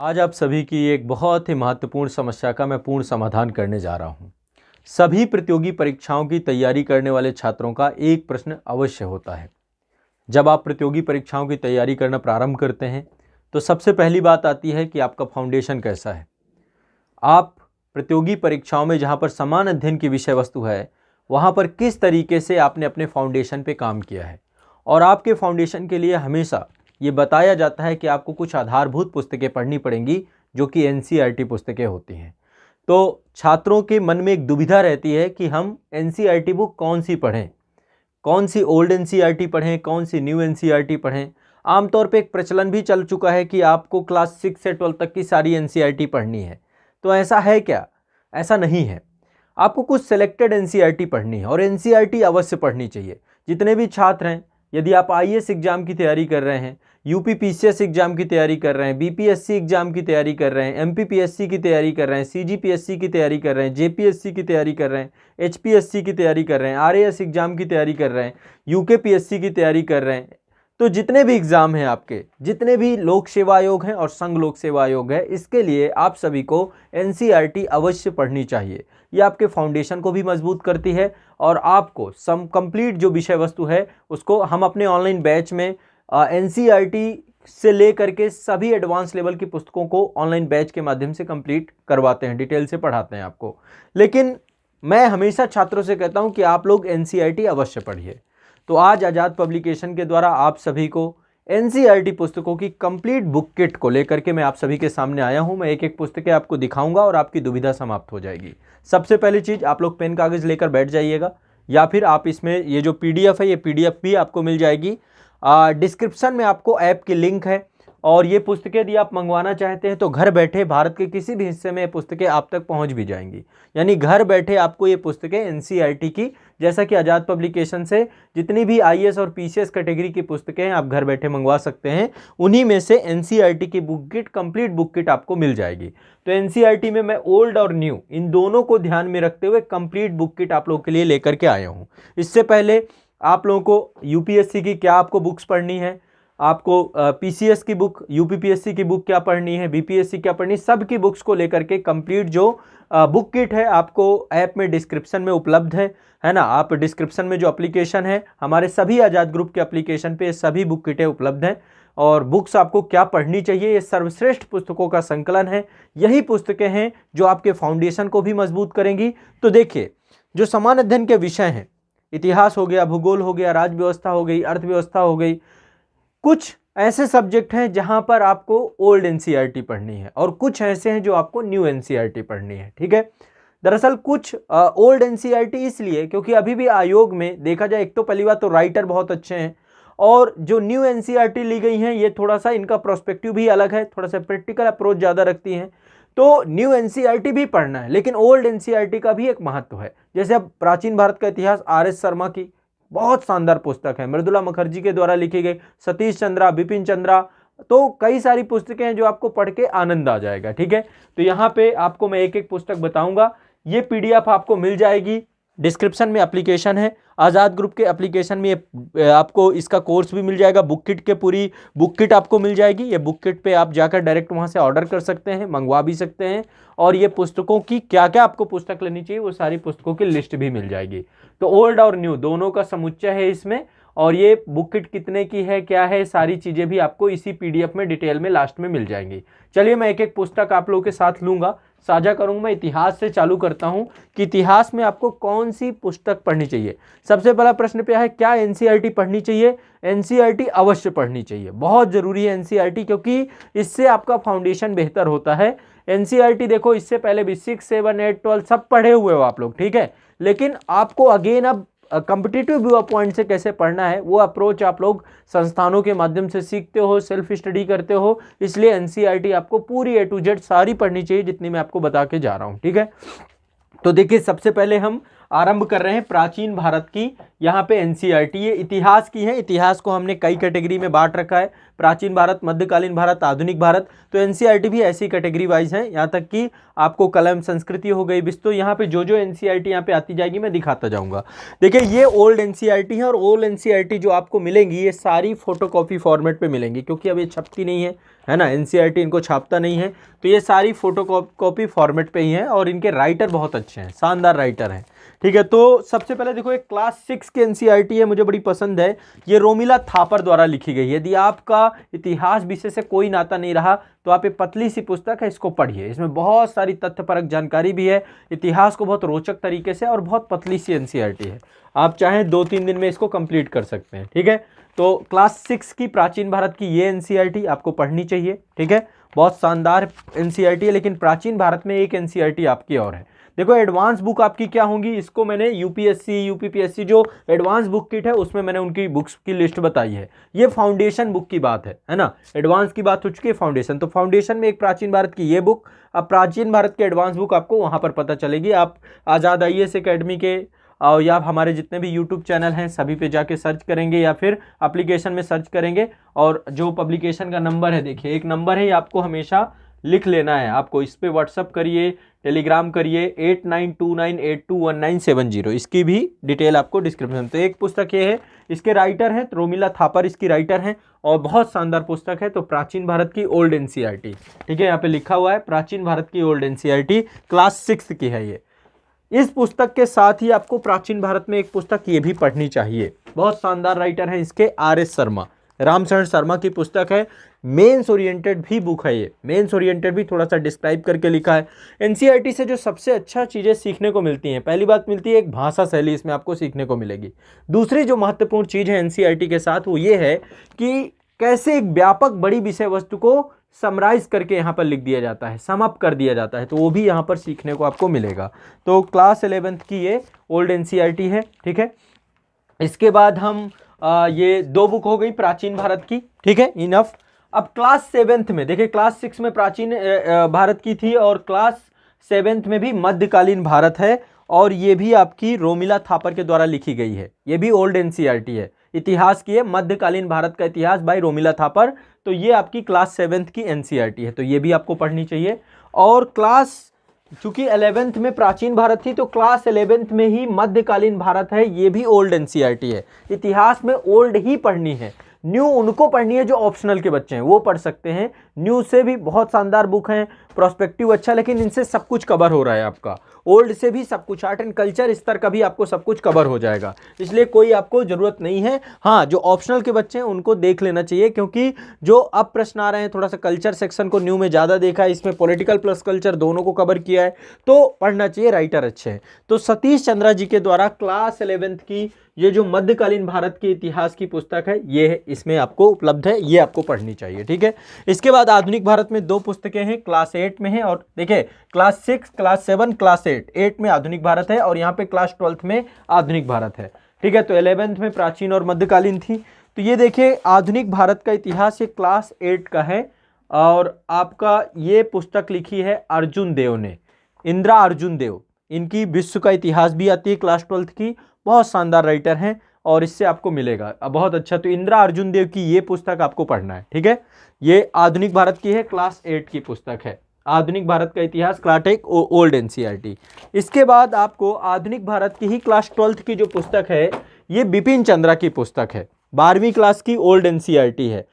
आज आप सभी की एक बहुत ही महत्वपूर्ण समस्या का मैं पूर्ण समाधान करने जा रहा हूं। सभी प्रतियोगी परीक्षाओं की तैयारी करने वाले छात्रों का एक प्रश्न अवश्य होता है। जब आप प्रतियोगी परीक्षाओं की तैयारी करना प्रारंभ करते हैं तो सबसे पहली बात आती है कि आपका फाउंडेशन कैसा है। आप प्रतियोगी परीक्षाओं में जहां पर समान अध्ययन की विषय वस्तु है वहां पर किस तरीके से आपने अपने फाउंडेशन पे काम किया है। और आपके फाउंडेशन के लिए हमेशा ये बताया जाता है कि आपको कुछ आधारभूत पुस्तकें पढ़नी पड़ेंगी जो कि एनसीईआरटी पुस्तकें होती हैं। तो छात्रों के मन में एक दुविधा रहती है कि हम एनसीईआरटी बुक कौन सी पढ़ें, कौन सी ओल्ड एनसीईआरटी पढ़ें, कौन सी न्यू एनसीईआरटी पढ़ें। आमतौर पे एक प्रचलन भी चल चुका है कि आपको क्लास 6 से 12 तक की सारी एनसीईआरटी पढ़नी है। तो ऐसा है क्या? ऐसा नहीं है। आपको कुछ सिलेक्टेड एनसीईआरटी पढ़नी है और एनसीईआरटी अवश्य पढ़नी चाहिए। जितने भी छात्र हैं, यदि आप आईएएस एग्जाम की तैयारी कर रहे हैं, यूपी पीसीएस एग्जाम की तैयारी कर रहे हैं, बीपीएससी एग्जाम की तैयारी कर रहे हैं, एमपीपीएससी की तैयारी कर रहे हैं, सीजीपीएससी की तैयारी कर रहे हैं, जेपीएससी की तैयारी कर रहे हैं, एचपीएससी की तैयारी कर रहे हैं, आरएएस एग्जाम की तैयारी कर रहे हैं, यूकेपीएससी की तैयारी कर रहे हैं, तो जितने भी एग्जाम हैं आपके, जितने भी लोक सेवा आयोग हैं और संघ लोक सेवा आयोग है, इसके लिए आप सभी को एनसीईआरटी अवश्य पढ़नी चाहिए। ये आपके फाउंडेशन को भी मजबूत करती है और आपको कंप्लीट जो विषय वस्तु है उसको हम अपने ऑनलाइन बैच में एनसीईआरटी से लेकर के सभी एडवांस लेवल की पुस्तकों को ऑनलाइन बैच के माध्यम से कंप्लीट करवाते हैं, डिटेल से पढ़ाते हैं आपको। लेकिन मैं हमेशा छात्रों से कहता हूं कि आप लोग एनसीईआरटी अवश्य पढ़िए। तो आज आज़ाद पब्लिकेशन के द्वारा आप सभी को एनसीईआरटी पुस्तकों की कंप्लीट बुक किट को लेकर के मैं आप सभी के सामने आया हूं। मैं एक एक पुस्तकें आपको दिखाऊंगा और आपकी दुविधा समाप्त हो जाएगी। सबसे पहली चीज़, आप लोग पेन कागज़ लेकर बैठ जाइएगा या फिर आप इसमें ये जो पीडीएफ है, ये पीडीएफ भी आपको मिल जाएगी। डिस्क्रिप्शन में आपको ऐप की लिंक है और ये पुस्तकें यदि आप मंगवाना चाहते हैं तो घर बैठे भारत के किसी भी हिस्से में ये पुस्तकें आप तक पहुंच भी जाएंगी। यानी घर बैठे आपको ये पुस्तकें एनसीईआरटी की, जैसा कि आज़ाद पब्लिकेशन से जितनी भी आईएएस और पीसीएस कैटेगरी की पुस्तकें हैं आप घर बैठे मंगवा सकते हैं। उन्हीं में से एनसीईआरटी की book kit, complete book kit आपको मिल जाएगी। तो एनसीईआरटी में मैं ओल्ड और न्यू इन दोनों को ध्यान में रखते हुए कंप्लीट बुक किट आप लोगों के लिए लेकर के आया हूँ। इससे पहले आप लोगों को यूपीएससी की क्या आपको बुक्स पढ़नी है, आपको पीसीएस की बुक, यूपीपीएससी की बुक क्या पढ़नी है, बीपीएससी क्या पढ़नी है, सब की बुक्स को लेकर के कंप्लीट जो बुक किट है आपको ऐप में डिस्क्रिप्शन में उपलब्ध है ना। आप डिस्क्रिप्शन में जो एप्लीकेशन है, हमारे सभी आज़ाद ग्रुप के एप्लीकेशन पे सभी बुक किटें उपलब्ध हैं। और बुक्स आपको क्या पढ़नी चाहिए, ये सर्वश्रेष्ठ पुस्तकों का संकलन है। यही पुस्तकें हैं जो आपके फाउंडेशन को भी मजबूत करेंगी। तो देखिए, जो समान अध्ययन के विषय हैं, इतिहास हो गया, भूगोल हो गया, राज्य व्यवस्था हो गई, अर्थव्यवस्था हो गई, कुछ ऐसे सब्जेक्ट हैं जहां पर आपको ओल्ड एनसीईआरटी पढ़नी है और कुछ ऐसे हैं जो आपको न्यू एनसीईआरटी पढ़नी है। ठीक है। दरअसल कुछ ओल्ड एनसीईआरटी इसलिए क्योंकि अभी भी आयोग में देखा जाए, एक तो पहली बात तो राइटर बहुत अच्छे हैं और जो न्यू एनसीईआरटी ली गई हैं ये थोड़ा सा इनका प्रोस्पेक्टिव भी अलग है, थोड़ा सा प्रैक्टिकल अप्रोच ज़्यादा रखती हैं। तो न्यू एनसीईआरटी भी पढ़ना है, लेकिन ओल्ड एनसीईआरटी का भी एक महत्व है। जैसे अब प्राचीन भारत का इतिहास आर.एस. शर्मा की बहुत शानदार पुस्तक है, मृदुला मुखर्जी के द्वारा लिखी गई, सतीश चंद्रा, बिपिन चंद्रा, तो कई सारी पुस्तकें हैं जो आपको पढ़ के आनंद आ जाएगा। ठीक है। तो यहाँ पे आपको मैं एक एक पुस्तक बताऊंगा। ये पीडीएफ आपको मिल जाएगी, डिस्क्रिप्शन में एप्लीकेशन है, आज़ाद ग्रुप के एप्लीकेशन में आपको इसका कोर्स भी मिल जाएगा। बुक किट के पूरी बुक किट आपको मिल जाएगी। ये बुक किट पे आप जाकर डायरेक्ट वहाँ से ऑर्डर कर सकते हैं, मंगवा भी सकते हैं। और ये पुस्तकों की क्या क्या आपको पुस्तक लेनी चाहिए वो सारी पुस्तकों की लिस्ट भी मिल जाएगी। तो ओल्ड और न्यू दोनों का समुच्चय है इसमें। और ये बुक किट कितने की है, क्या है, सारी चीज़ें भी आपको इसी पीडीएफ में डिटेल में लास्ट में मिल जाएंगी। चलिए मैं एक एक पुस्तक आप लोगों के साथ लूँगा, साझा करूँगा। मैं इतिहास से चालू करता हूँ कि इतिहास में आपको कौन सी पुस्तक पढ़नी चाहिए। सबसे पहला प्रश्न पे है, क्या एनसीईआरटी पढ़नी चाहिए? एनसीईआरटी अवश्य पढ़नी चाहिए, बहुत ज़रूरी है एनसीईआरटी, क्योंकि इससे आपका फाउंडेशन बेहतर होता है। एनसीईआरटी देखो, इससे पहले भी 6, 7, 8, 12 सब पढ़े हुए हो आप लोग, ठीक है। लेकिन आपको अगेन अब कॉम्पिटिटिव व्यू पॉइंट से कैसे पढ़ना है वो अप्रोच आप लोग संस्थानों के माध्यम से सीखते हो, सेल्फ स्टडी करते हो। इसलिए एनसीईआरटी आपको पूरी A to Z सारी पढ़नी चाहिए जितनी मैं आपको बता के जा रहा हूँ। ठीक है। तो देखिए, सबसे पहले हम आरंभ कर रहे हैं प्राचीन भारत की यहाँ पे एनसीईआरटी। ये इतिहास की है, इतिहास को हमने कई कैटेगरी में बांट रखा है, प्राचीन भारत, मध्यकालीन भारत, आधुनिक भारत। तो एनसीईआरटी भी ऐसी कैटेगरी वाइज है, यहाँ तक कि आपको कलम संस्कृति हो गई, विस्तु, यहाँ पे जो एनसीईआरटी यहाँ पे आती जाएगी मैं दिखाता जाऊँगा। देखिए ये ओल्ड एनसीईआरटी है और ओल्ड एनसीईआरटी जो आपको मिलेंगी ये सारी फोटोकॉपी फॉर्मेट पे मिलेंगी, क्योंकि अब ये छपती नहीं है ना, एनसीईआरटी इनको छापता नहीं है, तो ये सारी फोटोकॉपी फॉर्मेट पे ही है और इनके राइटर बहुत अच्छे हैं, शानदार राइटर हैं। ठीक है, तो सबसे पहले देखो एक क्लास 6 की एनसीईआरटी है, मुझे बड़ी पसंद है, ये रोमिला थापर द्वारा लिखी गई है। यदि आपका इतिहास विषय से कोई नाता नहीं रहा तो आप ये पतली सी पुस्तक है, इसको पढ़िए, इसमें बहुत सारी तथ्यपरक जानकारी भी है, इतिहास को बहुत रोचक तरीके से, और बहुत पतली सी एनसीईआरटी है, आप चाहें 2-3 दिन में इसको कंप्लीट कर सकते हैं। ठीक है, तो क्लास 6 की प्राचीन भारत की ये एनसीईआरटी आपको पढ़नी चाहिए। ठीक है, बहुत शानदार एनसीईआरटी है, लेकिन प्राचीन भारत में एक एनसीईआरटी आपकी और है। देखो एडवांस बुक आपकी क्या होंगी, इसको मैंने यूपीएससी यूपीपीएससी जो एडवांस बुक किट है उसमें मैंने उनकी बुक्स की लिस्ट बताई है। ये फाउंडेशन बुक की बात है ना, एडवांस की बात हो चुकी है, फाउंडेशन। तो फाउंडेशन में एक प्राचीन भारत की ये बुक, अब प्राचीन भारत की एडवांस बुक आपको वहाँ पर पता चलेगी। आप आज़ाद IAS अकेडमी के या हमारे जितने भी यूट्यूब चैनल हैं सभी पे जाके सर्च करेंगे या फिर एप्लीकेशन में सर्च करेंगे, और जो पब्लिकेशन का नंबर है, देखिए एक नंबर है, ये आपको हमेशा लिख लेना है, आपको इस पे व्हाट्सअप करिए, टेलीग्राम करिए, 8929821970, इसकी भी डिटेल आपको डिस्क्रिप्शन। तो एक पुस्तक ये है, इसके राइटर हैं रोमिला थापर, इसकी राइटर हैं, और बहुत शानदार पुस्तक है। तो प्राचीन भारत की ओल्ड एनसीईआरटी, ठीक है, यहाँ पे लिखा हुआ है प्राचीन भारत की ओल्ड एनसीईआरटी, क्लास 6 की है ये। इस पुस्तक के साथ ही आपको प्राचीन भारत में एक पुस्तक ये भी पढ़नी चाहिए, बहुत शानदार राइटर है इसके, RS शर्मा, रामचरण शर्मा की पुस्तक है, मेंस ओरिएंटेड भी बुक है ये, मेंस ओरिएंटेड भी थोड़ा सा डिस्क्राइब करके लिखा है। एनसीईआरटी से जो सबसे अच्छा चीज़ें सीखने को मिलती हैं, पहली बात मिलती है एक भाषा शैली, इसमें आपको सीखने को मिलेगी। दूसरी जो महत्वपूर्ण चीज़ है एनसीईआरटी के साथ वो ये है कि कैसे एक व्यापक बड़ी विषय वस्तु को समराइज करके यहाँ पर लिख दिया जाता है, सम अप कर दिया जाता है, तो वो भी यहाँ पर सीखने को आपको मिलेगा। तो क्लास 11th की ये ओल्ड एनसीईआरटी है। ठीक है, इसके बाद हम ये 2 बुक हो गई प्राचीन भारत की, ठीक है, इनफ। अब क्लास 7th में देखिए, क्लास 6 में प्राचीन भारत की थी और क्लास 7th में भी मध्यकालीन भारत है, और ये भी आपकी रोमिला थापर के द्वारा लिखी गई है, ये भी ओल्ड एनसीईआरटी है, इतिहास की है, मध्यकालीन भारत का इतिहास बाय रोमिला थापर। तो ये आपकी क्लास 7th की एनसीईआरटी है, तो ये भी आपको पढ़नी चाहिए। और क्लास, चूंकि 11th में प्राचीन भारत थी तो क्लास 11th में ही मध्यकालीन भारत है, ये भी ओल्ड एनसीईआरटी है। इतिहास में ओल्ड ही पढ़नी है, न्यू उनको पढ़नी है जो ऑप्शनल के बच्चे हैं, वो पढ़ सकते हैं। न्यू से भी बहुत शानदार बुक हैं, प्रोस्पेक्टिव अच्छा, लेकिन इनसे सब कुछ कवर हो रहा है आपका। ओल्ड से भी सब कुछ, आर्ट एंड कल्चर स्तर का भी आपको सब कुछ कवर हो जाएगा, इसलिए कोई आपको ज़रूरत नहीं है। हाँ, जो ऑप्शनल के बच्चे हैं उनको देख लेना चाहिए, क्योंकि जो अब प्रश्न आ रहे हैं, थोड़ा सा कल्चर सेक्शन को न्यू में ज़्यादा देखा है, इसमें पॉलिटिकल प्लस कल्चर दोनों को कवर किया है, तो पढ़ना चाहिए, राइटर अच्छे हैं। तो सतीश चंद्रा जी के द्वारा क्लास 11th की ये जो मध्यकालीन भारत के इतिहास की पुस्तक है, ये इसमें आपको उपलब्ध है, ये आपको पढ़नी चाहिए। ठीक है, इसके बाद आधुनिक भारत में 2 पुस्तकें हैं, क्लास 8 में है, और देखिए क्लास 6, क्लास 7, क्लास 8 में आधुनिक भारत है, और यहाँ पे क्लास 12th में आधुनिक भारत है। ठीक है, तो 11th में प्राचीन और मध्यकालीन थी। तो ये देखिए आधुनिक भारत का इतिहास, ये क्लास 8 का है, और आपका ये पुस्तक लिखी है अर्जुन देव ने, इंदिरा अर्जुन देव, इनकी विश्व का इतिहास भी आती है क्लास 12th की, बहुत शानदार राइटर हैं, और इससे आपको मिलेगा बहुत अच्छा। तो इंदिरा अर्जुन देव की ये पुस्तक आपको पढ़ना है। ठीक है, ये आधुनिक भारत की है, क्लास 8 की पुस्तक है, आधुनिक भारत का इतिहास, क्लास 8 ओल्ड एनसीईआरटी। इसके बाद आपको आधुनिक भारत की ही क्लास 12th की जो पुस्तक है, ये बिपिन चंद्रा की पुस्तक है, 12वीं क्लास की ओल्ड एनसीईआरटी है,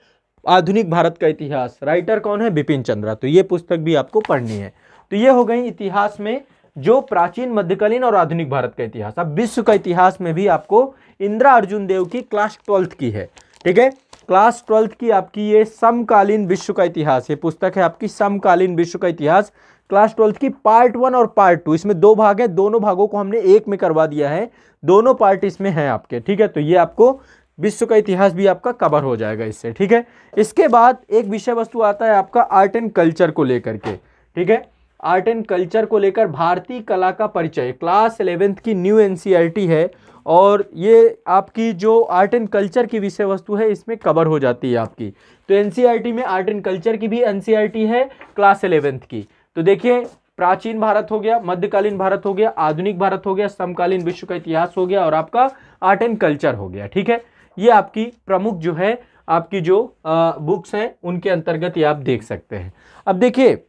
आधुनिक भारत का इतिहास, राइटर कौन है, बिपिन चंद्रा। तो ये पुस्तक भी आपको पढ़नी है। तो ये हो गई इतिहास में जो प्राचीन, मध्यकालीन और आधुनिक भारत का इतिहास। अब विश्व का इतिहास में भी आपको इंदिरा अर्जुन देव की क्लास 12th की है। ठीक है, क्लास 12th की आपकी ये समकालीन विश्व का इतिहास, ये पुस्तक है आपकी समकालीन विश्व का इतिहास, क्लास 12th की पार्ट 1 और पार्ट 2, इसमें 2 भाग है, दोनों भागों को हमने एक में करवा दिया है, दोनों पार्ट इसमें हैं आपके। ठीक है, तो ये आपको विश्व का इतिहास भी आपका कवर हो जाएगा इससे। ठीक है, इसके बाद एक विषय वस्तु आता है आपका आर्ट एंड कल्चर को लेकर के। ठीक है, आर्ट एंड कल्चर को लेकर भारतीय कला का परिचय, क्लास 11th की न्यू एनसीईआरटी है, और ये आपकी जो आर्ट एंड कल्चर की विषय वस्तु है इसमें कवर हो जाती है आपकी। तो एनसीईआरटी में आर्ट एंड कल्चर की भी एनसीईआरटी है क्लास 11th की। तो देखिए प्राचीन भारत हो गया, मध्यकालीन भारत हो गया, आधुनिक भारत हो गया, समकालीन विश्व का इतिहास हो गया और आपका आर्ट एंड कल्चर हो गया। ठीक है, ये आपकी प्रमुख जो है आपकी जो बुक्स हैं उनके अंतर्गत ये आप देख सकते हैं। अब देखिए,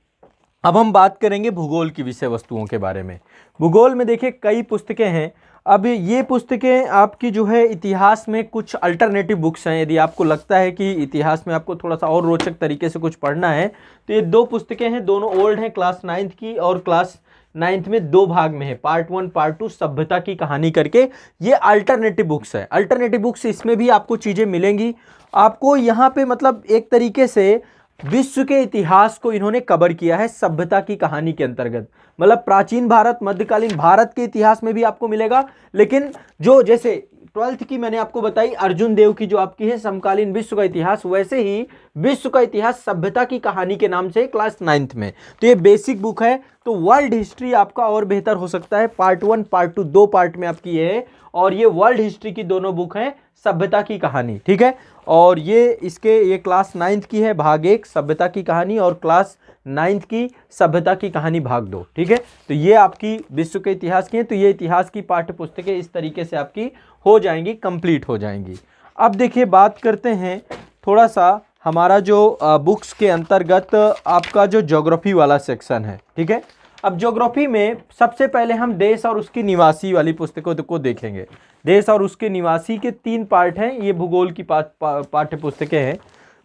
अब हम बात करेंगे भूगोल की विषय वस्तुओं के बारे में। भूगोल में देखिए कई पुस्तकें हैं। अब ये पुस्तकें आपकी जो है इतिहास में कुछ अल्टरनेटिव बुक्स हैं। यदि आपको लगता है कि इतिहास में आपको थोड़ा सा और रोचक तरीके से कुछ पढ़ना है तो ये दो पुस्तकें हैं, दोनों ओल्ड हैं, क्लास 9th की, और क्लास 9th में 2 भाग में है, पार्ट 1 पार्ट 2, सभ्यता की कहानी करके। ये अल्टरनेटिव बुक्स है। अल्टरनेटिव बुक्स, इसमें भी आपको चीज़ें मिलेंगी। आपको यहाँ पे मतलब एक तरीके से विश्व के इतिहास को इन्होंने कवर किया है सभ्यता की कहानी के अंतर्गत। मतलब प्राचीन भारत, मध्यकालीन भारत के इतिहास में भी आपको मिलेगा, लेकिन जो जैसे 12th की मैंने आपको बताई अर्जुन देव की जो आपकी है समकालीन विश्व का इतिहास, वैसे ही विश्व का इतिहास सभ्यता की कहानी के नाम से क्लास 9th में। तो ये बेसिक बुक है। तो वर्ल्ड हिस्ट्री आपका और बेहतर हो सकता है। पार्ट 1 पार्ट 2 2 पार्ट में आपकी ये है, और ये वर्ल्ड हिस्ट्री की दोनों बुक हैं, सभ्यता की कहानी। ठीक है, और ये क्लास 9th की है, भाग 1 सभ्यता की कहानी, और क्लास 9th की सभ्यता की कहानी भाग 2। ठीक है, तो ये आपकी विश्व के इतिहास की है। तो ये इतिहास की पाठ्य पुस्तकें इस तरीके से आपकी हो जाएंगी, कंप्लीट हो जाएंगी। अब देखिए, बात करते हैं थोड़ा सा हमारा जो बुक्स के अंतर्गत आपका जो ज्योग्राफी वाला सेक्शन है। ठीक है, अब ज्योग्राफी में सबसे पहले हम देश और उसके निवासी वाली पुस्तकों को देखेंगे। देश और उसके निवासी के 3 पार्ट हैं। ये भूगोल की पाठ्य पुस्तकें हैं।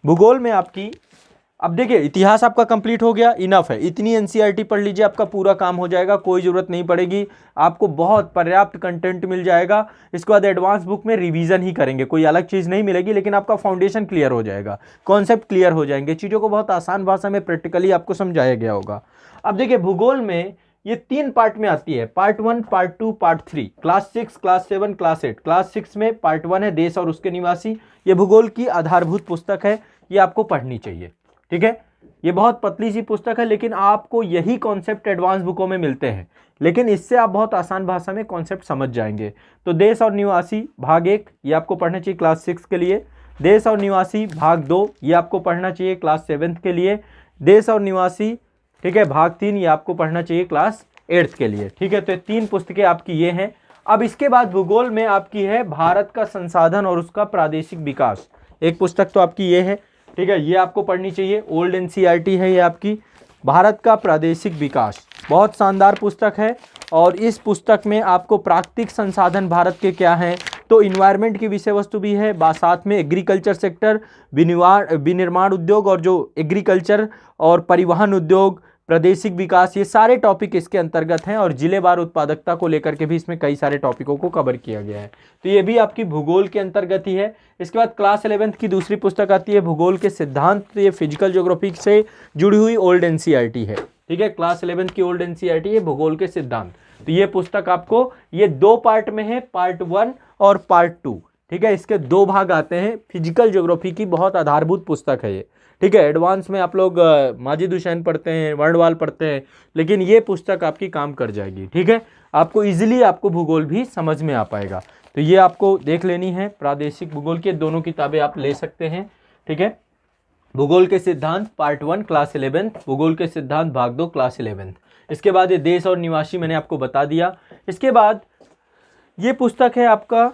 भूगोल में आपकी, अब देखिए, इतिहास आपका कंप्लीट हो गया, इनफ है। इतनी एनसीईआरटी पढ़ लीजिए, आपका पूरा काम हो जाएगा, कोई ज़रूरत नहीं पड़ेगी, आपको बहुत पर्याप्त कंटेंट मिल जाएगा। इसके बाद एडवांस बुक में रिवीजन ही करेंगे, कोई अलग चीज़ नहीं मिलेगी, लेकिन आपका फाउंडेशन क्लियर हो जाएगा, कॉन्सेप्ट क्लियर हो जाएंगे, चीज़ों को बहुत आसान भाषा में प्रैक्टिकली आपको समझाया गया होगा। अब देखिए, भूगोल में ये 3 पार्ट में आती है, part 1 part 2 part 3, class 6 class 7 class 8। Class 6 में पार्ट 1 है देश और उसके निवासी। ये भूगोल की आधारभूत पुस्तक है, ये आपको पढ़नी चाहिए। ठीक है, ये बहुत पतली सी पुस्तक है, लेकिन आपको यही कॉन्सेप्ट एडवांस बुकों में मिलते हैं, लेकिन इससे आप बहुत आसान भाषा में कॉन्सेप्ट समझ जाएंगे। तो देश और निवासी भाग 1 ये आपको पढ़ना चाहिए क्लास 6 के लिए। देश और निवासी भाग 2 ये आपको पढ़ना चाहिए क्लास 7th के लिए। देश और निवासी, ठीक है, भाग 3 ये आपको पढ़ना चाहिए क्लास 8th के लिए। ठीक है, तो 3 पुस्तकें आपकी ये हैं। अब इसके बाद भूगोल में आपकी है भारत का संसाधन और उसका प्रादेशिक विकास, एक पुस्तक तो आपकी ये है। ठीक है, ये आपको पढ़नी चाहिए, ओल्ड एनसीईआरटी है ये आपकी, भारत का प्रादेशिक विकास। बहुत शानदार पुस्तक है, और इस पुस्तक में आपको प्राकृतिक संसाधन भारत के क्या हैं, तो इन्वायरमेंट की विषय वस्तु भी है, साथ में एग्रीकल्चर सेक्टर, विनिर्माण उद्योग, और जो एग्रीकल्चर और परिवहन उद्योग, प्रादेशिक विकास, ये सारे टॉपिक इसके अंतर्गत हैं। और जिलेवार उत्पादकता को लेकर के भी इसमें कई सारे टॉपिकों को कवर किया गया है। तो ये भी आपकी भूगोल के अंतर्गत ही है। इसके बाद क्लास 11th की दूसरी पुस्तक आती है भूगोल के सिद्धांत। तो ये फिजिकल ज्योग्राफी से जुड़ी हुई ओल्ड एनसीईआरटी है। ठीक है, क्लास 11th की ओल्ड एनसीईआरटी है भूगोल के सिद्धांत। तो ये पुस्तक आपको, ये 2 पार्ट में है, पार्ट 1 और पार्ट 2। ठीक है, इसके 2 भाग आते हैं। फिजिकल ज्योग्राफी की बहुत आधारभूत पुस्तक है ये। ठीक है, एडवांस में आप लोग माजिद हुसैन पढ़ते हैं, वर्णवाल पढ़ते हैं, लेकिन ये पुस्तक आपकी काम कर जाएगी। ठीक है, आपको इजीली आपको भूगोल भी समझ में आ पाएगा। तो ये आपको देख लेनी है। प्रादेशिक भूगोल के दोनों किताबें आप ले सकते हैं। ठीक है, भूगोल के सिद्धांत पार्ट 1 क्लास 11th, भूगोल के सिद्धांत भाग 2 क्लास 11th। इसके बाद ये देश और निवासी मैंने आपको बता दिया। इसके बाद ये पुस्तक है आपका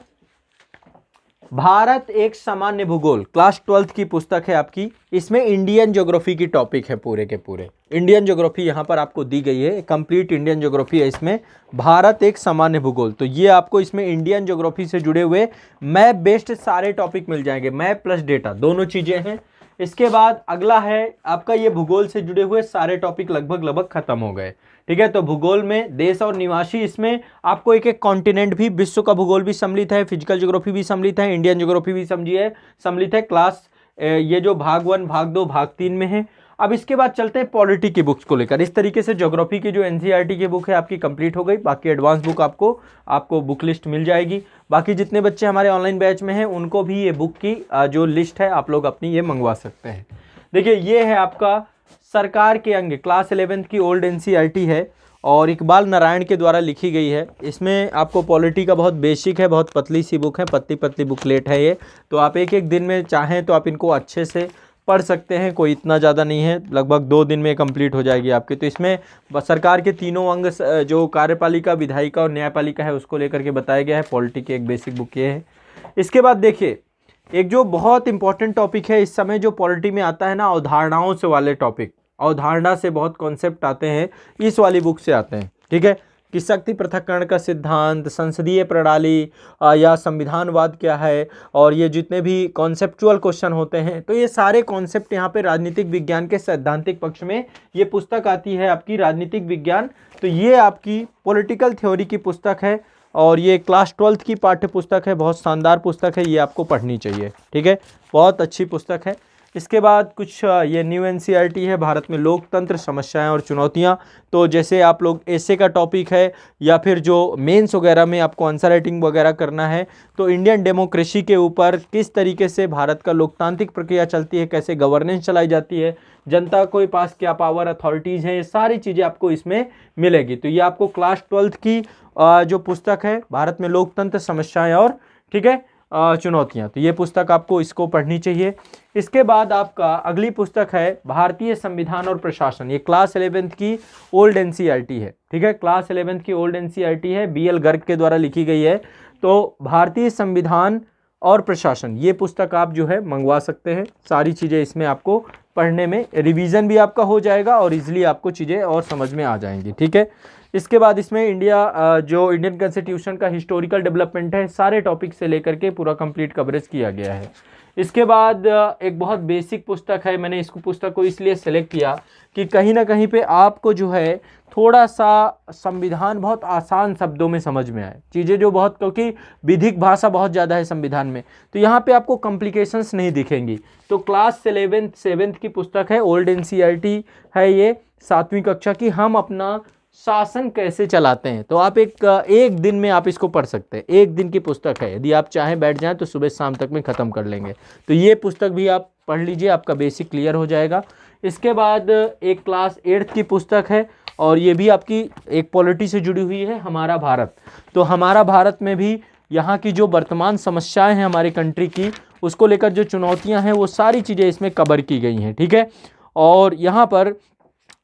भारत एक सामान्य भूगोल, क्लास 12th की पुस्तक है आपकी। इसमें इंडियन ज्योग्राफी की टॉपिक है, पूरे के पूरे इंडियन ज्योग्राफी यहाँ पर आपको दी गई है, कंप्लीट इंडियन ज्योग्राफी है इसमें। भारत एक सामान्य भूगोल, तो ये आपको इसमें इंडियन ज्योग्राफी से जुड़े हुए मैप बेस्ड सारे टॉपिक मिल जाएंगे, मैप प्लस डेटा दोनों चीज़ें हैं। इसके बाद अगला है आपका ये भूगोल से जुड़े हुए सारे टॉपिक लगभग खत्म हो गए। ठीक है, तो भूगोल में देश और निवासी, इसमें आपको एक एक कॉन्टिनेंट भी, विश्व का भूगोल भी सम्मिलित है, फिजिकल ज्योग्राफी भी सम्मिलित है, इंडियन ज्योग्राफी भी सम्मिलित है। क्लास ये जो भाग 1 भाग 2 भाग 3 में है। अब इसके बाद चलते हैं पॉलिटी की बुक्स को लेकर। इस तरीके से ज्योग्राफी की जो एनसीईआरटी की बुक है आपकी कंप्लीट हो गई। बाकी एडवांस बुक आपको बुक लिस्ट मिल जाएगी। बाकी जितने बच्चे हमारे ऑनलाइन बैच में हैं उनको भी ये बुक की जो लिस्ट है आप लोग अपनी ये मंगवा सकते हैं। देखिए, ये है आपका सरकार के अंग, क्लास 11th की ओल्ड एनसीईआरटी है और इकबाल नारायण के द्वारा लिखी गई है। इसमें आपको पॉलिटी का बहुत बेसिक है, बहुत पतली सी बुक है, पतली बुकलेट है ये। तो आप एक एक दिन में चाहें तो आप इनको अच्छे से पढ़ सकते हैं, कोई इतना ज़्यादा नहीं है, लगभग 2 दिन में कंप्लीट हो जाएगी आपकी। तो इसमें सरकार के तीनों अंग जो कार्यपालिका, विधायिका और न्यायपालिका है उसको लेकर के बताया गया है। पॉलिटी की एक बेसिक बुक ये है। इसके बाद देखिए एक जो बहुत इंपॉर्टेंट टॉपिक है इस समय जो पॉलिटी में आता है ना, अवधारणाओं से वाले टॉपिक, अवधारणा से बहुत कॉन्सेप्ट आते हैं, इस वाली बुक से आते हैं। ठीक है, कि शक्ति पृथक्करण का सिद्धांत, संसदीय प्रणाली या संविधानवाद क्या है, और ये जितने भी कॉन्सेप्चुअल क्वेश्चन होते हैं, तो ये सारे कॉन्सेप्ट यहाँ पे राजनीतिक विज्ञान के सैद्धांतिक पक्ष में ये पुस्तक आती है आपकी, राजनीतिक विज्ञान। तो ये आपकी पॉलिटिकल थ्योरी की पुस्तक है और ये क्लास 12th की पाठ्य पुस्तक है। बहुत शानदार पुस्तक है, ये आपको पढ़नी चाहिए। ठीक है, बहुत अच्छी पुस्तक है। इसके बाद कुछ ये न्यू एनसीईआरटी है, भारत में लोकतंत्र, समस्याएं और चुनौतियां। तो जैसे आप लोग एसे का टॉपिक है या फिर जो मेंस वगैरह में आपको आंसर राइटिंग वगैरह करना है, तो इंडियन डेमोक्रेसी के ऊपर किस तरीके से भारत का लोकतांत्रिक प्रक्रिया चलती है, कैसे गवर्नेंस चलाई जाती है, जनता के पास क्या पावर अथॉरिटीज़ हैं, ये सारी चीज़ें आपको इसमें मिलेगी। तो ये आपको क्लास 12th की जो पुस्तक है, भारत में लोकतंत्र, समस्याएं और ठीक है चुनौतियां, तो ये पुस्तक आपको इसको पढ़नी चाहिए। इसके बाद आपका अगली पुस्तक है भारतीय संविधान और प्रशासन। ये क्लास 11th की ओल्ड एनसीईआरटी है। ठीक है, क्लास 11th की ओल्ड एनसीईआरटी है, BL गर्ग के द्वारा लिखी गई है। तो भारतीय संविधान और प्रशासन, ये पुस्तक आप जो है मंगवा सकते हैं। सारी चीज़ें इसमें आपको पढ़ने में रिवीजन भी आपका हो जाएगा और इजीली आपको चीज़ें और समझ में आ जाएंगी। ठीक है, इसके बाद इसमें जो इंडियन कॉन्स्टिट्यूशन का हिस्टोरिकल डेवलपमेंट है, सारे टॉपिक से लेकर के पूरा कंप्लीट कवरेज किया गया है। इसके बाद एक बहुत बेसिक पुस्तक है, मैंने इसको पुस्तक को इसलिए सेलेक्ट किया कि कहीं ना कहीं पे आपको जो है थोड़ा सा संविधान बहुत आसान शब्दों में समझ में आए, चीज़ें जो बहुत, क्योंकि विधिक भाषा बहुत ज़्यादा है संविधान में, तो यहाँ पे आपको कॉम्प्लिकेशंस नहीं दिखेंगी। तो क्लास 7th की पुस्तक है, ओल्ड एनसीईआरटी है ये, 7वीं कक्षा की, हम अपना शासन कैसे चलाते हैं। तो आप एक दिन में आप इसको पढ़ सकते हैं, एक दिन की पुस्तक है, यदि आप चाहें बैठ जाएं तो सुबह शाम तक में ख़त्म कर लेंगे। तो ये पुस्तक भी आप पढ़ लीजिए, आपका बेसिक क्लियर हो जाएगा। इसके बाद एक क्लास 8th की पुस्तक है और ये भी आपकी एक पॉलिटी से जुड़ी हुई है, हमारा भारत। तो हमारा भारत में भी यहाँ की जो वर्तमान समस्याएं हैं हमारे कंट्री की, उसको लेकर जो चुनौतियाँ हैं, वो सारी चीज़ें इसमें कवर की गई हैं। ठीक है, और यहाँ पर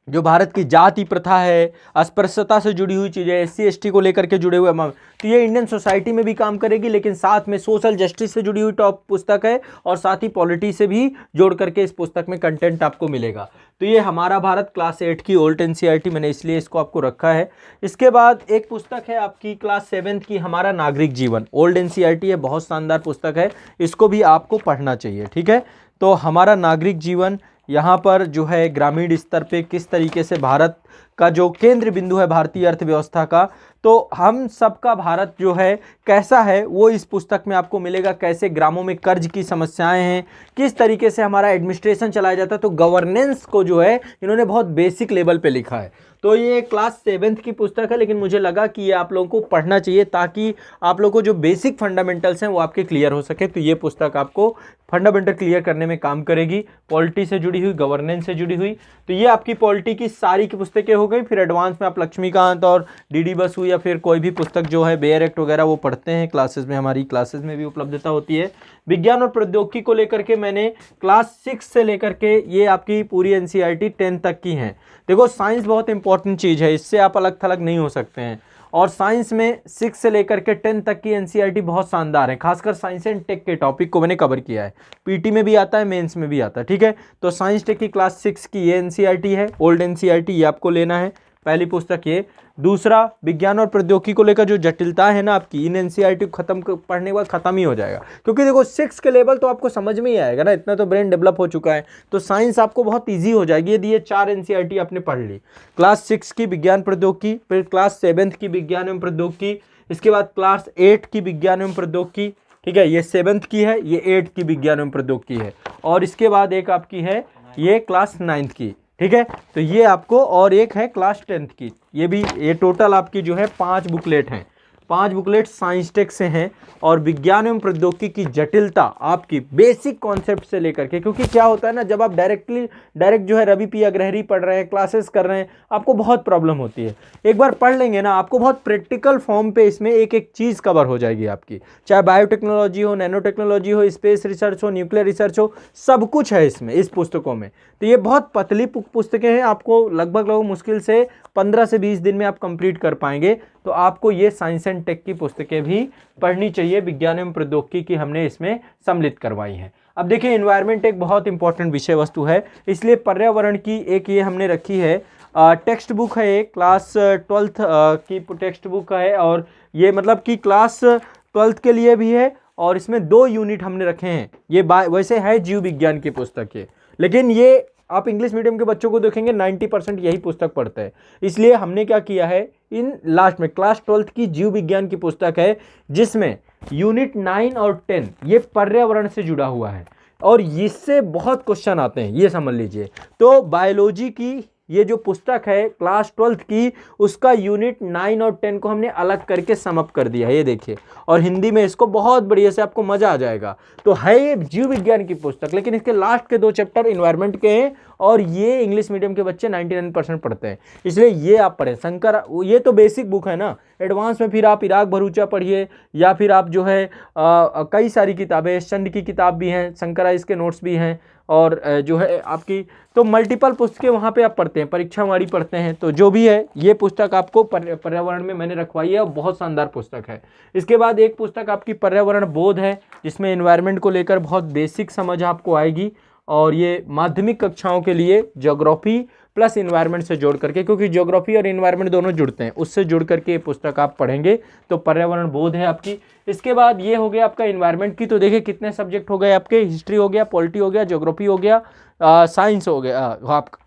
जो भारत की जाति प्रथा है, अस्पृश्यता से जुड़ी हुई चीज़ें, SC ST को लेकर के जुड़े हुए तो ये इंडियन सोसाइटी में भी काम करेगी, लेकिन साथ में सोशल जस्टिस से जुड़ी हुई टॉप पुस्तक है और साथ ही पॉलिटी से भी जोड़ करके इस पुस्तक में कंटेंट आपको मिलेगा। तो ये हमारा भारत क्लास 8 की ओल्ड एनसीईआरटी, मैंने इसलिए इसको आपको रखा है। इसके बाद एक पुस्तक है आपकी क्लास 7th की, हमारा नागरिक जीवन, ओल्ड एनसीईआरटी है, बहुत शानदार पुस्तक है, इसको भी आपको पढ़ना चाहिए। ठीक है, तो हमारा नागरिक जीवन, यहाँ पर जो है ग्रामीण स्तर पे किस तरीके से भारत का जो केंद्र बिंदु है भारतीय अर्थव्यवस्था का, तो हम सबका भारत जो है कैसा है वो इस पुस्तक में आपको मिलेगा। कैसे ग्रामों में कर्ज की समस्याएं हैं, किस तरीके से हमारा एडमिनिस्ट्रेशन चलाया जाता है, तो गवर्नेंस को जो है इन्होंने बहुत बेसिक लेवल पे लिखा है। तो ये क्लास 7th की पुस्तक है, लेकिन मुझे लगा कि ये आप लोगों को पढ़ना चाहिए ताकि आप लोगों को जो बेसिक फंडामेंटल्स हैं वो आपके क्लियर हो सके। तो ये पुस्तक आपको फंडामेंटल क्लियर करने में काम करेगी, पॉलिटी से जुड़ी हुई, गवर्नेंस से जुड़ी हुई। तो ये आपकी पॉलिटी की सारी की पुस्तकें हो गई। फिर एडवांस में आप लक्ष्मीकांत और DD बसु या फिर कोई भी पुस्तक जो है बेयर एक्ट वगैरह वो पढ़ते हैं, क्लासेस में, हमारी क्लासेस में भी उपलब्धता होती है। विज्ञान और प्रौद्योगिकी को लेकर के मैंने क्लास 6 से लेकर के ये आपकी पूरी एनसीईआरटी 10 तक की हैं। देखो साइंस बहुत इंपॉर्टेंट चीज़ है, इससे आप अलग थलग नहीं हो सकते हैं, और साइंस में 6 से लेकर के 10 तक की एनसीईआरटी बहुत शानदार है। खासकर साइंस एंड टेक के टॉपिक को मैंने कवर किया है, पीटी में भी आता है, मेंस में भी आता है। ठीक है, तो साइंस टेक की क्लास 6 की ये एनसीईआरटी है, ओल्ड एनसीईआरटी, ये आपको लेना है, पहली पुस्तक ये। दूसरा, विज्ञान और प्रौद्योगिकी को लेकर जो जटिलता है ना आपकी, इन एनसीईआरटी को पढ़ने के बाद खत्म ही हो जाएगा, क्योंकि देखो 6 के लेवल तो आपको समझ में ही आएगा ना, इतना तो ब्रेन डेवलप हो चुका है, तो साइंस आपको बहुत ईजी हो जाएगी यदि ये 4 एनसीईआरटी आपने पढ़ ली। क्लास 6 की विज्ञान प्रौद्योगिकी, फिर क्लास 7th की विज्ञान एवं प्रौद्योगिकी, इसके बाद क्लास 8 की विज्ञान एवं प्रौद्योगिकी। ठीक है, ये 7th की है, ये 8th की विज्ञान एवं प्रौद्योगिकी है, और इसके बाद एक आपकी है ये क्लास 9th की। ठीक है, तो ये आपको, और एक है क्लास 10th की, ये भी, ये टोटल आपकी जो है 5 बुकलेट हैं, 5 बुकलेट साइंस टेक से हैं और विज्ञान एवं प्रौद्योगिकी की जटिलता आपकी बेसिक कॉन्सेप्ट से लेकर के, क्योंकि क्या होता है ना, जब आप डायरेक्ट जो है रवि पी अग्रहरी पढ़ रहे हैं, क्लासेस कर रहे हैं, आपको बहुत प्रॉब्लम होती है। एक बार पढ़ लेंगे ना, आपको बहुत प्रैक्टिकल फॉर्म पे इसमें एक एक चीज़ कवर हो जाएगी आपकी, चाहे बायोटेक्नोलॉजी हो, नैनो टेक्नोलॉजी हो, स्पेस रिसर्च हो, न्यूक्लियर रिसर्च हो, सब कुछ है इसमें, इस पुस्तकों में। तो ये बहुत पतली पुस्तकें हैं, आपको लगभग मुश्किल से 15 से 20 दिन में आप कंप्लीट कर पाएंगे। तो आपको ये साइंस एंड टेक की पुस्तकें भी पढ़नी चाहिए, विज्ञान एवं प्रौद्योगिकी की हमने इसमें सम्मिलित करवाई हैं। अब देखिए, एनवायरनमेंट एक बहुत इंपॉर्टेंट विषय वस्तु है, इसलिए पर्यावरण की एक ये हमने रखी है टेक्स्ट बुक है, एक क्लास 12th की टेक्स्ट बुक है, और ये मतलब कि क्लास 12th के लिए भी है, और इसमें 2 यूनिट हमने रखे हैं। ये वैसे है जीव विज्ञान की पुस्तक है, लेकिन ये आप इंग्लिश मीडियम के बच्चों को देखेंगे 90% यही पुस्तक पढ़ते हैं। इसलिए हमने क्या किया है, इन लास्ट में क्लास 12th की जीव विज्ञान की पुस्तक है, जिसमें यूनिट 9 और 10 ये पर्यावरण से जुड़ा हुआ है, और इससे बहुत क्वेश्चन आते हैं, ये समझ लीजिए। तो बायोलॉजी की ये जो पुस्तक है क्लास 12th की, उसका यूनिट 9 और 10 को हमने अलग करके समअप कर दिया है, ये देखिए, और हिंदी में इसको बहुत बढ़िया से आपको मजा आ जाएगा। तो है ये जीव विज्ञान की पुस्तक, लेकिन इसके लास्ट के 2 चैप्टर इन्वायरमेंट के हैं, और ये इंग्लिश मीडियम के बच्चे 99% पढ़ते हैं, इसलिए ये आप पढ़ें। शंकर, ये तो बेसिक बुक है ना, एडवांस में फिर आप इराक भरूचा पढ़िए, या फिर आप जो है कई सारी किताबें, चंद की किताब भी हैं, शंकराइज के नोट्स भी हैं, और जो है आपकी तो मल्टीपल पुस्तकें वहाँ पे आप पढ़ते हैं, परीक्षावाणी पढ़ते हैं। तो जो भी है, ये पुस्तक आपको पर्यावरण में मैंने रखवाई है, और बहुत शानदार पुस्तक है। इसके बाद एक पुस्तक आपकी पर्यावरण बोध है, जिसमें एनवायरनमेंट को लेकर बहुत बेसिक समझ आपको आएगी, और ये माध्यमिक कक्षाओं के लिए ज्योग्राफी प्लस इन्वायरमेंट से जोड़ करके, क्योंकि ज्योग्राफी और इन्वायरमेंट दोनों जुड़ते हैं, उससे जुड़ करके ये पुस्तक आप पढ़ेंगे। तो पर्यावरण बोध है आपकी। इसके बाद ये हो गया आपका इन्वायरमेंट की। तो देखिए कितने सब्जेक्ट हो गए आपके, हिस्ट्री हो गया, पॉलिटी हो गया, ज्योग्राफी हो गया, साइंस हो गया आपका,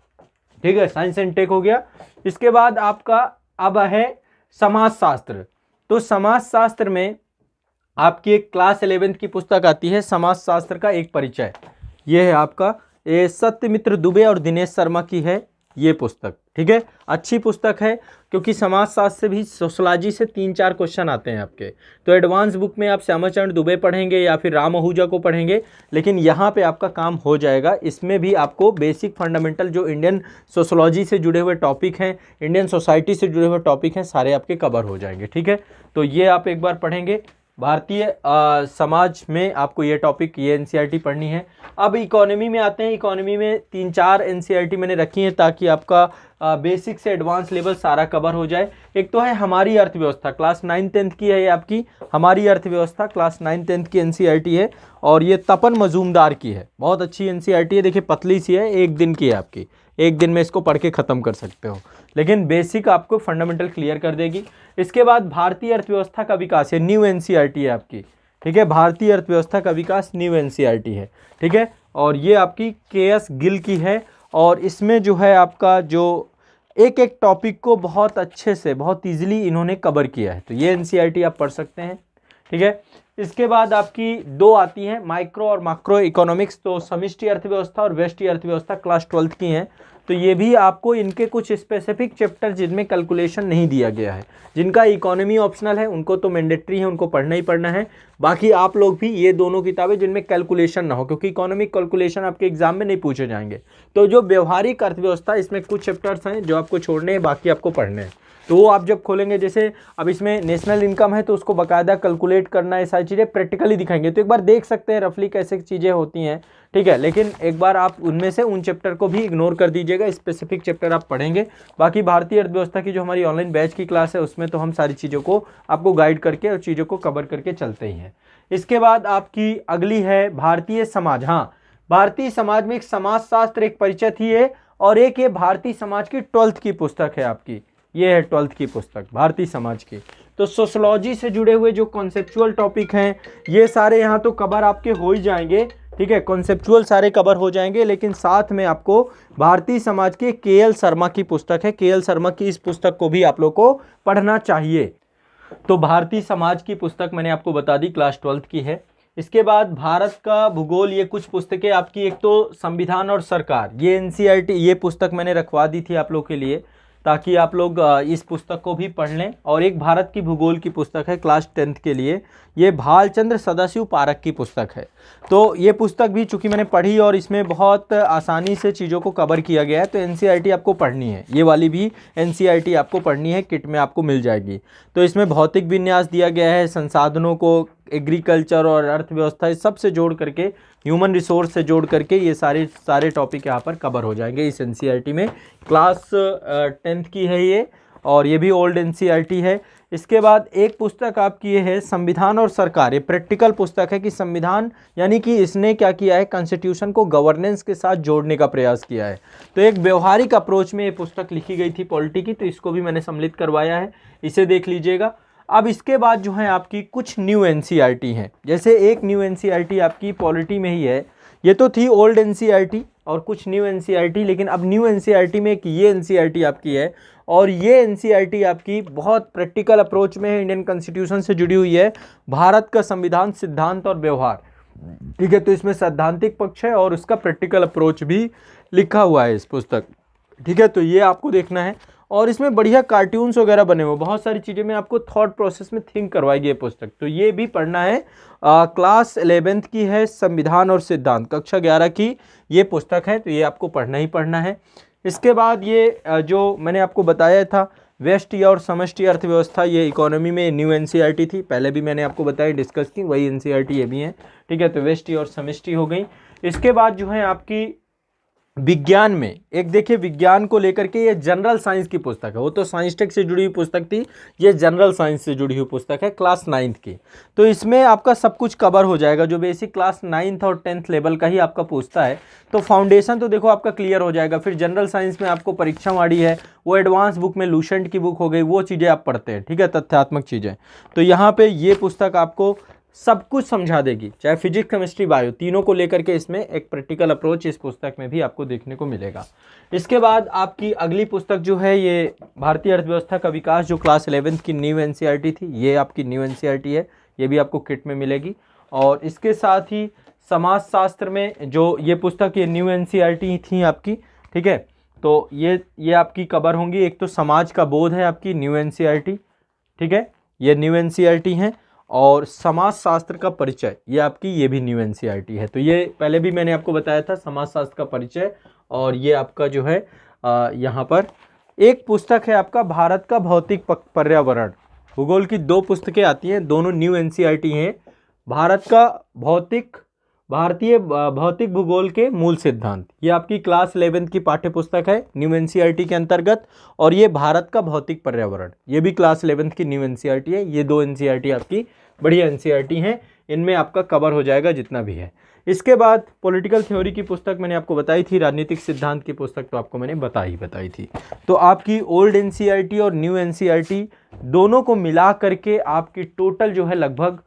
ठीक है, साइंस एंड टेक हो गया। इसके बाद आपका अब है समाजशास्त्र। तो समाजशास्त्र में आपकी एक क्लास 11th की पुस्तक आती है, समाजशास्त्र का एक परिचय। ये है आपका, ये सत्यमित्र दुबे और दिनेश शर्मा की है ये पुस्तक, ठीक है, अच्छी पुस्तक है, क्योंकि समाजशास्त्र से भी सोशलॉजी से 3-4 क्वेश्चन आते हैं आपके। तो एडवांस बुक में आप श्यामाचरण दुबे पढ़ेंगे या फिर राम आहूजा को पढ़ेंगे, लेकिन यहाँ पे आपका काम हो जाएगा। इसमें भी आपको बेसिक फंडामेंटल जो इंडियन सोशलॉजी से जुड़े हुए टॉपिक हैं, इंडियन सोसाइटी से जुड़े हुए टॉपिक हैं, सारे आपके कवर हो जाएंगे, ठीक है। तो ये आप एक बार पढ़ेंगे। भारतीय समाज में आपको ये टॉपिक, ये एनसीईआरटी पढ़नी है। अब इकोनॉमी में आते हैं। इकोनॉमी में 3-4 एनसीईआरटी मैंने रखी हैं, ताकि आपका बेसिक से एडवांस लेवल सारा कवर हो जाए। एक तो है हमारी अर्थव्यवस्था, क्लास 9-10 की है ये आपकी, हमारी अर्थव्यवस्था क्लास 9-10 की एनसीईआरटी है, और ये तपन मजूमदार की है, बहुत अच्छी एनसीईआरटी है। देखिए पतली सी है, 1 दिन की है आपकी, 1 दिन में इसको पढ़ के ख़त्म कर सकते हो, लेकिन बेसिक आपको फंडामेंटल क्लियर कर देगी। इसके बाद भारतीय अर्थव्यवस्था का विकास है, न्यू एनसीईआरटी है आपकी, ठीक है, भारतीय अर्थव्यवस्था का विकास न्यू एनसीईआरटी है, ठीक है, और ये आपकी KS गिल की है। और इसमें जो है आपका जो एक एक टॉपिक को बहुत अच्छे से, बहुत ईजिली इन्होंने कवर किया है, तो ये एनसीईआरटी आप पढ़ सकते हैं, ठीक है। इसके बाद आपकी 2 आती हैं, माइक्रो और मैक्रो इकोनॉमिक्स। तो समष्टि अर्थव्यवस्था और व्यष्टि अर्थव्यवस्था क्लास 12th की हैं। तो ये भी आपको इनके कुछ स्पेसिफिक चैप्टर जिनमें कैलकुलेशन नहीं दिया गया है, जिनका इकोनॉमी ऑप्शनल है, उनको तो मैंडेटरी है, उनको पढ़ना ही पढ़ना है। बाकी आप लोग भी ये दोनों किताबें जिनमें कैलकुलेशन ना हो, क्योंकि इकोनॉमिक कैलकुलेशन आपके एग्जाम में नहीं पूछे जाएंगे। तो जो व्यवहारिक अर्थव्यवस्था, इसमें कुछ चैप्टर्स हैं जो आपको छोड़ने हैं, बाकी आपको पढ़ने हैं। तो वो आप जब खोलेंगे, जैसे अब इसमें नेशनल इनकम है, तो उसको बाकायदा कैलकुलेट करना है, सारी चीज़ें प्रैक्टिकली दिखाएंगे। तो एक बार देख सकते हैं रफली कैसे चीज़ें होती हैं, ठीक है, लेकिन एक बार आप उनमें से उन चैप्टर को भी इग्नोर कर दीजिएगा, स्पेसिफिक चैप्टर आप पढ़ेंगे। बाकी भारतीय अर्थव्यवस्था की जो हमारी ऑनलाइन बैच की क्लास है, उसमें तो हम सारी चीज़ों को आपको गाइड करके और चीज़ों को कवर करके चलते ही हैं। इसके बाद आपकी अगली है भारतीय समाज। हाँ, भारतीय समाज में एक समाजशास्त्र एक परिचय थी है, और एक ये भारतीय समाज की 12th की पुस्तक है आपकी, ये है 12th की पुस्तक भारतीय समाज की। तो सोशलॉजी से जुड़े हुए जो कॉन्सेप्चुअल टॉपिक हैं, ये सारे यहाँ तो कवर आपके हो ही जाएंगे, ठीक है, कॉन्सेप्चुअल सारे कवर हो जाएंगे, लेकिन साथ में आपको भारतीय समाज के KL शर्मा की पुस्तक है, KL शर्मा की इस पुस्तक को भी आप लोग को पढ़ना चाहिए। तो भारतीय समाज की पुस्तक मैंने आपको बता दी, क्लास 12th की है। इसके बाद भारत का भूगोल, ये कुछ पुस्तकें आपकी, एक तो संविधान और सरकार, ये एनसीईआरटी, ये पुस्तक मैंने रखवा दी थी आप लोग के लिए, ताकि आप लोग इस पुस्तक को भी पढ़ लें। और एक भारत की भूगोल की पुस्तक है क्लास 10th के लिए, ये भालचंद्र सदाशिव पारख की पुस्तक है। तो ये पुस्तक भी चूंकि मैंने पढ़ी और इसमें बहुत आसानी से चीज़ों को कवर किया गया है, तो एनसीईआरटी आपको पढ़नी है, ये वाली भी एनसीईआरटी आपको पढ़नी है, किट में आपको मिल जाएगी। तो इसमें भौतिक विन्यास दिया गया है, संसाधनों को एग्रीकल्चर और अर्थव्यवस्था इस सब से जोड़ करके, ह्यूमन रिसोर्स से जोड़ करके ये सारे टॉपिक यहाँ पर कवर हो जाएंगे इस एनसीईआरटी में। क्लास 10th की है ये, और ये भी ओल्ड एनसीईआरटी है। इसके बाद एक पुस्तक आपकी ये है संविधान और सरकार, ये प्रैक्टिकल पुस्तक है कि संविधान यानी कि इसने क्या किया है, कॉन्स्टिट्यूशन को गवर्नेंस के साथ जोड़ने का प्रयास किया है। तो एक व्यवहारिक अप्रोच में ये पुस्तक लिखी गई थी पॉलिटी की, तो इसको भी मैंने सम्मिलित करवाया है, इसे देख लीजिएगा। अब इसके बाद जो है आपकी कुछ न्यू एनसीईआरटी हैं, जैसे एक न्यू एनसीईआरटी आपकी पॉलिटी में ही है, ये तो थी ओल्ड एनसीईआरटी और कुछ न्यू एनसीईआरटी, लेकिन अब न्यू एनसीईआरटी में एक ये एनसीईआरटी आपकी है, और ये एनसीईआरटी आपकी बहुत प्रैक्टिकल अप्रोच में है, इंडियन कॉन्स्टिट्यूशन से जुड़ी हुई है, भारत का संविधान सिद्धांत और व्यवहार, ठीक है। तो इसमें सैद्धांतिक पक्ष है और उसका प्रैक्टिकल अप्रोच भी लिखा हुआ है इस पुस्तक, ठीक है। तो ये आपको देखना है, और इसमें बढ़िया कार्टून्स वगैरह बने हुए, बहुत सारी चीज़ें में आपको थॉट प्रोसेस में थिंक करवाएगी ये पुस्तक, तो ये भी पढ़ना है। क्लास 11th की है, संविधान और सिद्धांत, कक्षा 11 की ये पुस्तक है, तो ये आपको पढ़ना ही पढ़ना है। इसके बाद ये जो मैंने आपको बताया था व्यष्टि और समष्टि अर्थव्यवस्था, ये इकोनॉमी में न्यू एनसीईआरटी थी, पहले भी मैंने आपको बताया, डिस्कस की, वही एनसीईआरटी ये भी है, ठीक है। तो व्यष्टि और समष्टि हो गई। इसके बाद जो है आपकी विज्ञान में एक देखिए, विज्ञान को लेकर के ये जनरल साइंस की पुस्तक है, वो तो साइंस टेक से जुड़ी हुई पुस्तक थी, ये जनरल साइंस से जुड़ी हुई पुस्तक है क्लास 9th की। तो इसमें आपका सब कुछ कवर हो जाएगा, जो बेसिक क्लास 9th और 10th लेवल का ही आपका पूछता है, तो फाउंडेशन तो देखो आपका क्लियर हो जाएगा। फिर जनरल साइंस में आपको परीक्षावाड़ी है, वो एडवांस बुक में लूसेंट की बुक हो गई, वो चीज़ें आप पढ़ते हैं, ठीक है, तथ्यात्मक चीज़ें। तो यहाँ पर ये पुस्तक आपको सब कुछ समझा देगी, चाहे फिजिक्स केमिस्ट्री बायो, तीनों को लेकर के इसमें एक प्रैक्टिकल अप्रोच इस पुस्तक में भी आपको देखने को मिलेगा। इसके बाद आपकी अगली पुस्तक जो है ये भारतीय अर्थव्यवस्था का विकास, जो क्लास 11th की न्यू एनसीईआरटी थी, ये आपकी न्यू एनसीईआरटी है, ये भी आपको किट में मिलेगी। और इसके साथ ही समाजशास्त्र में जो ये पुस्तक, ये न्यू एनसीईआरटी थी आपकी, ठीक है। तो ये आपकी कवर होंगी। एक तो समाज का बोध है आपकी न्यू एनसीईआरटी, ठीक है, ये न्यू एनसीईआरटी है। और समाजशास्त्र का परिचय, ये आपकी, ये भी न्यू एनसीईआरटी है। तो ये पहले भी मैंने आपको बताया था, समाजशास्त्र का परिचय, और ये आपका जो है यहाँ पर एक पुस्तक है आपका भारत का भौतिक पर्यावरण, भूगोल की 2 पुस्तकें आती हैं, दोनों न्यू एनसीईआरटी हैं। भारतीय भौतिक भूगोल के मूल सिद्धांत, ये आपकी क्लास 11th की पाठ्य पुस्तक है न्यू एनसीईआरटी के अंतर्गत। और ये भारत का भौतिक पर्यावरण, ये भी क्लास 11th की न्यू एनसीईआरटी है। ये 2 एनसीईआरटी आपकी बढ़िया एनसीईआरटी हैं, इनमें आपका कवर हो जाएगा जितना भी है। इसके बाद पॉलिटिकल थ्योरी की पुस्तक मैंने आपको बताई थी, राजनीतिक सिद्धांत की पुस्तक तो आपको मैंने बताई थी। तो आपकी ओल्ड एनसीईआरटी और न्यू एनसीईआरटी दोनों को मिला करके आपकी टोटल जो है लगभग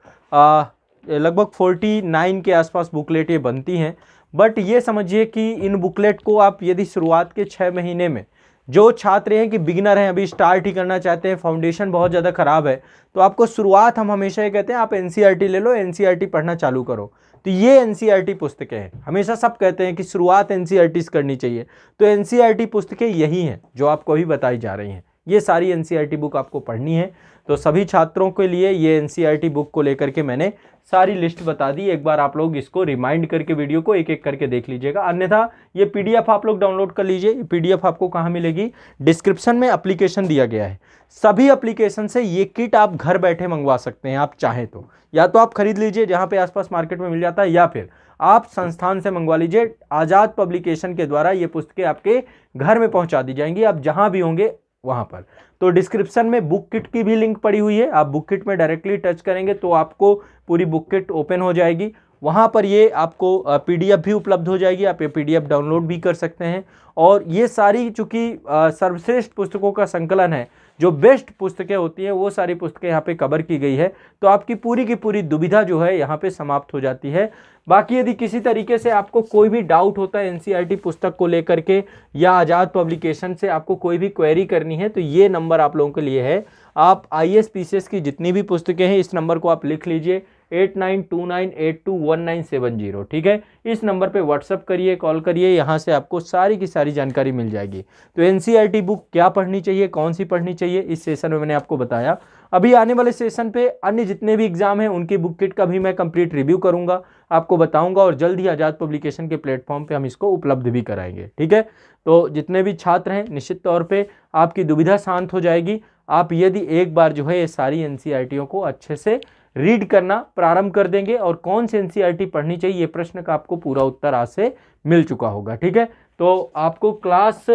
49 के आसपास बुकलेट ये बनती हैं। बट ये समझिए कि इन बुकलेट को आप यदि शुरुआत के 6 महीने में, जो छात्र हैं कि बिगिनर हैं, अभी स्टार्ट ही करना चाहते हैं, फाउंडेशन बहुत ज़्यादा ख़राब है, तो आपको शुरुआत, हम हमेशा ये कहते हैं आप एनसीईआरटी ले लो, एनसीईआरटी पढ़ना चालू करो। तो ये एनसीईआरटी पुस्तकें हैं, हमेशा सब कहते हैं कि शुरुआत एनसीईआरटी से करनी चाहिए, तो एनसीईआरटी पुस्तकें यही हैं जो आपको अभी बताई जा रही हैं। ये सारी एनसीईआरटी बुक आपको पढ़नी है। तो सभी छात्रों के लिए ये एनसीईआरटी बुक को लेकर के मैंने सारी लिस्ट बता दी। एक बार आप लोग इसको रिमाइंड करके वीडियो को एक एक करके देख लीजिएगा, अन्यथा ये पीडीएफ आप लोग डाउनलोड कर लीजिए। ये पीडीएफ आपको कहाँ मिलेगी, डिस्क्रिप्शन में एप्लीकेशन दिया गया है, सभी एप्लीकेशन से ये किट आप घर बैठे मंगवा सकते हैं आप चाहें तो, या तो आप खरीद लीजिए जहाँ पे आसपास मार्केट में मिल जाता है, या फिर आप संस्थान से मंगवा लीजिए। आज़ाद पब्लिकेशन के द्वारा ये पुस्तकें आपके घर में पहुँचा दी जाएंगी, आप जहाँ भी होंगे वहाँ पर। तो डिस्क्रिप्शन में बुक किट की भी लिंक पड़ी हुई है, आप बुक किट में डायरेक्टली टच करेंगे तो आपको पूरी बुक किट ओपन हो जाएगी। वहाँ पर ये आपको पीडीएफ भी उपलब्ध हो जाएगी, आप ये पीडीएफ डाउनलोड भी कर सकते हैं। और ये सारी चूँकि सर्वश्रेष्ठ पुस्तकों का संकलन है, जो बेस्ट पुस्तकें होती हैं वो सारी पुस्तकें यहाँ पे कवर की गई है, तो आपकी पूरी की पूरी दुविधा जो है यहाँ पे समाप्त हो जाती है। बाकी यदि किसी तरीके से आपको कोई भी डाउट होता है एनसीईआरटी पुस्तक को लेकर के, या आज़ाद पब्लिकेशन से आपको कोई भी क्वेरी करनी है, तो ये नंबर आप लोगों के लिए है। आप आईएएस पीसीएस की जितनी भी पुस्तकें हैं, इस नंबर को आप लिख लीजिए, 8929821970। ठीक है, इस नंबर पे व्हाट्सअप करिए, कॉल करिए, यहाँ से आपको सारी की सारी जानकारी मिल जाएगी। तो एनसीईआरटी बुक क्या पढ़नी चाहिए, कौन सी पढ़नी चाहिए, इस सेशन में मैंने आपको बताया। अभी आने वाले सेशन पे अन्य जितने भी एग्जाम हैं उनकी बुक किट का भी मैं कंप्लीट रिव्यू करूंगा, आपको बताऊंगा, और जल्द ही आज़ाद पब्लिकेशन के प्लेटफॉर्म पे हम इसको उपलब्ध भी कराएंगे। ठीक है, तो जितने भी छात्र हैं निश्चित तौर पे आपकी दुविधा शांत हो जाएगी। आप यदि एक बार जो है ये सारी एनसीईआरटीओं को अच्छे से रीड करना प्रारंभ कर देंगे और कौन सी एनसीईआरटी पढ़नी चाहिए ये प्रश्न का आपको पूरा उत्तर आज से मिल चुका होगा। ठीक है, तो आपको क्लास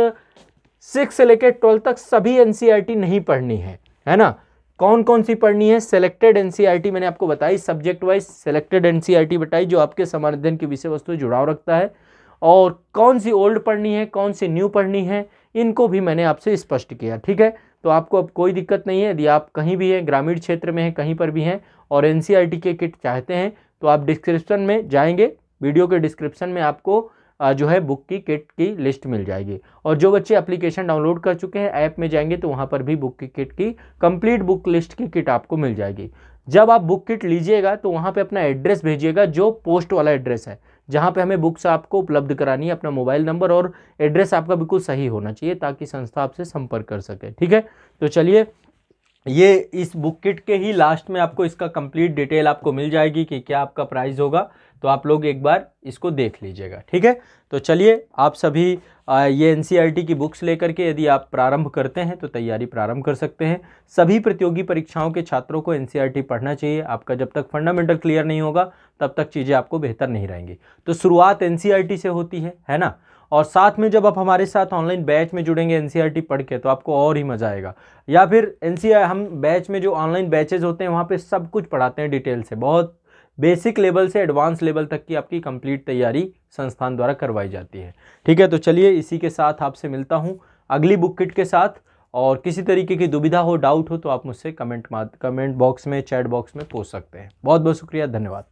6 से लेकर 12 तक सभी एनसीईआरटी नहीं पढ़नी है ना। कौन कौन सी पढ़नी है, सेलेक्टेड एनसीईआरटी मैंने आपको बताई, सब्जेक्ट वाइज सेलेक्टेड एनसीईआरटी बताई जो आपके समान अध्ययन की विषय वस्तु जुड़ाव रखता है, और कौन सी ओल्ड पढ़नी है, कौन सी न्यू पढ़नी है, इनको भी मैंने आपसे स्पष्ट किया। ठीक है, तो आपको अब कोई दिक्कत नहीं है, यदि आप कहीं भी हैं, ग्रामीण क्षेत्र में हैं, कहीं पर भी हैं और एनसीईआरटी के किट चाहते हैं तो आप डिस्क्रिप्शन में जाएंगे, वीडियो के डिस्क्रिप्शन में आपको जो है बुक की किट की लिस्ट मिल जाएगी। और जो बच्चे एप्लीकेशन डाउनलोड कर चुके हैं ऐप में जाएंगे तो वहाँ पर भी बुक की किट की कंप्लीट बुक लिस्ट की किट आपको मिल जाएगी। जब आप बुक किट लीजिएगा तो वहाँ पे अपना एड्रेस भेजिएगा, जो पोस्ट वाला एड्रेस है जहाँ पे हमें बुक्स आपको उपलब्ध करानी है, अपना मोबाइल नंबर और एड्रेस आपका बिल्कुल सही होना चाहिए ताकि संस्था आपसे संपर्क कर सके। ठीक है, तो चलिए, ये इस बुक किट के ही लास्ट में आपको इसका कंप्लीट डिटेल आपको मिल जाएगी कि क्या आपका प्राइस होगा, तो आप लोग एक बार इसको देख लीजिएगा। ठीक है, तो चलिए, आप सभी ये एनसीईआरटी की बुक्स लेकर के यदि आप प्रारंभ करते हैं तो तैयारी प्रारंभ कर सकते हैं। सभी प्रतियोगी परीक्षाओं के छात्रों को एनसीईआरटी पढ़ना चाहिए। आपका जब तक फंडामेंटल क्लियर नहीं होगा तब तक चीज़ें आपको बेहतर नहीं रहेंगी। तो शुरुआत एनसीईआरटी से होती है ना, और साथ में जब आप हमारे साथ ऑनलाइन बैच में जुड़ेंगे एनसीईआरटी पढ़ के तो आपको और ही मज़ा आएगा। या फिर एनसीईआरटी हम बैच में जो ऑनलाइन बैचेज होते हैं वहाँ पे सब कुछ पढ़ाते हैं डिटेल से, बहुत बेसिक लेवल से एडवांस लेवल तक की आपकी कंप्लीट तैयारी संस्थान द्वारा करवाई जाती है। ठीक है, तो चलिए, इसी के साथ आपसे मिलता हूँ अगली बुक किट के साथ, और किसी तरीके की दुविधा हो, डाउट हो तो आप मुझसे कमेंट बॉक्स में, चैट बॉक्स में पूछ सकते हैं। बहुत बहुत शुक्रिया, धन्यवाद।